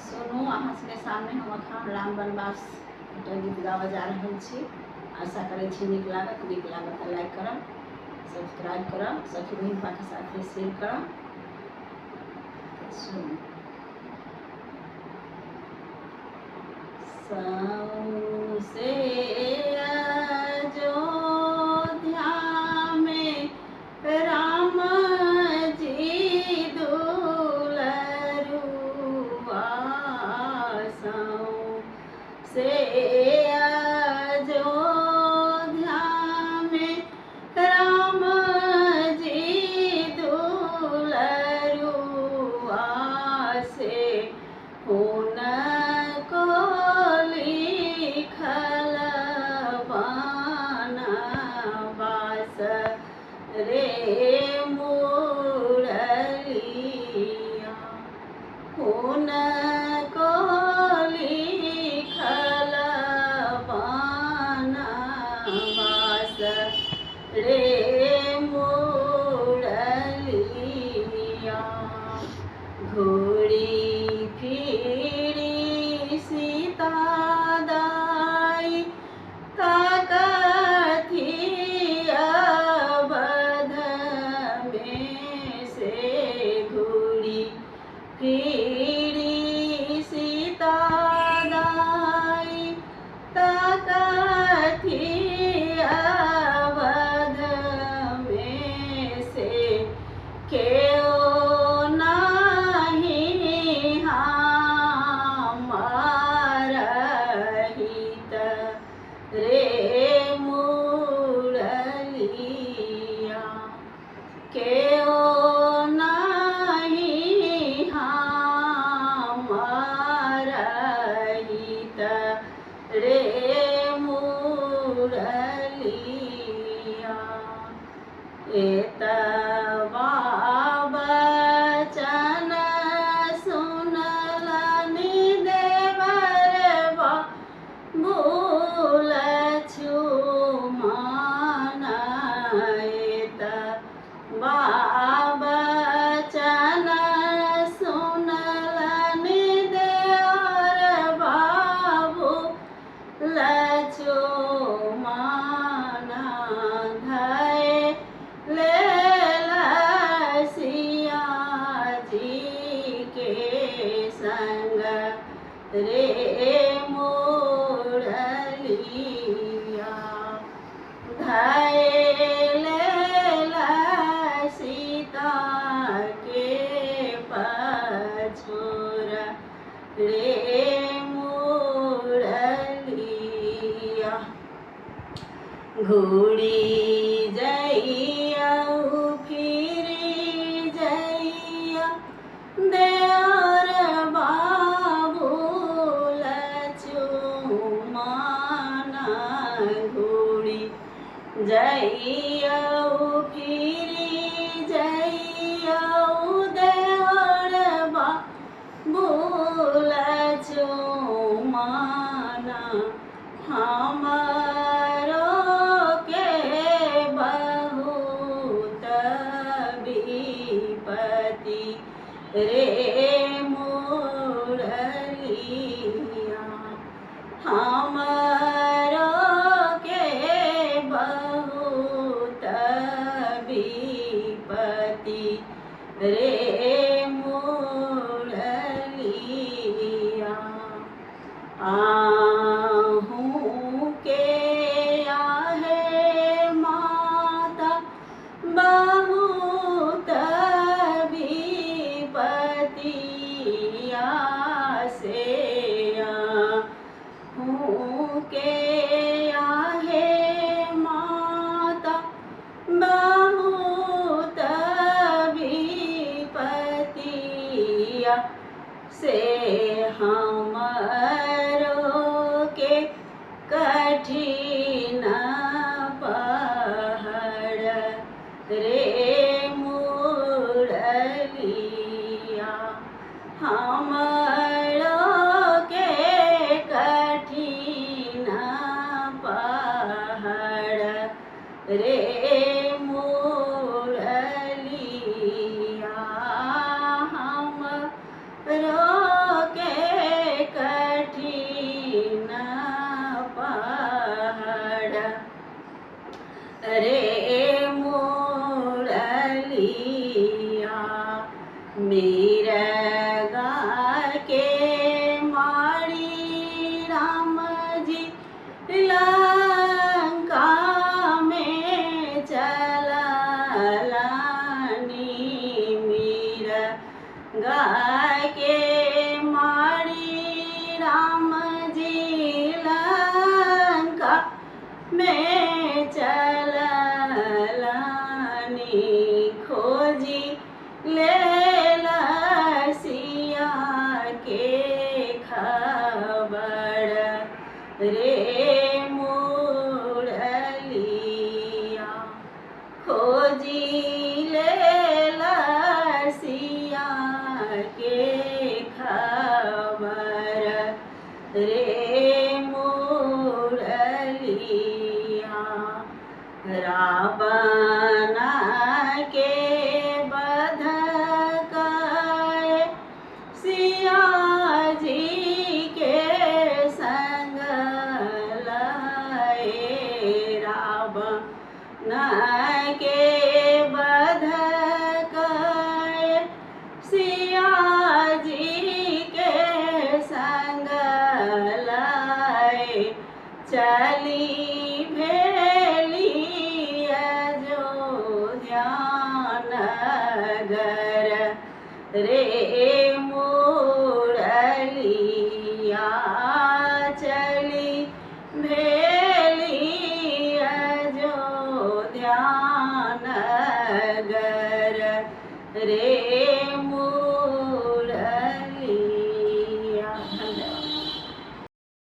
सुनू अहाँ सबके सामने हम अखन राम वनवास एकटा गीत गाबऽ जा रहल छी। आशा करै छी नीक लागत तऽ लाइक करब, सब्सक्राइब करब, सखी बहिन के साथ शेयर करब। सुनू। सौंसे अयोध्या में राम जी दुलरुआ, सौंसे अयोध्या में राम जी दुलरुआ से हुनको लिखल बनवास रे मुरलिया, हुनको लिखल बनवास रे मुरलिया। घूरी फिरी सीता दाई ताकथी अवध में से, घूरी फिरी सीता दाई ताकथी अवध में से, केओ रे मुरलिया, केओ नहीं हमार हित रे मुरलिया। एतबा वचन सुनलनि देवरबा भूल छुमन, एतबा वचन सुनलनि देवरबा भूल छुमन, धय लेल सिया जी के संग रे मुरलिया, धय लेल सीता के पछोर रे मुरलिया। घूरी जइया फिरी जइया देवर बाबूल छुमन, घूरी जइया फिरी जइया देवर बाबूल छुमन, हमरो के बहुत विपत्ति रे मुरलिया, हमरो के बहुत विपत्ति रे मुरलिया। आहूँ के आहे माता बहुत विपत्तिया से, आहूँ के आहे माता बहुत विपत्तिया से, हमरो के कठिन पहर रे मुरलिया, हमरो के कठिन पहर रे मुरलिया, हमरो के के मारी राम जी लंका में चललानी मीरगा के मारी राम जी लंका में चललानी खोजी ले सिया के खबर रे मुरलिया खोजी ले सिया के खबर रे मुरलिया रावण के बध सिया जी के संग लाए रावण के बध सिया जी के संग लाए चली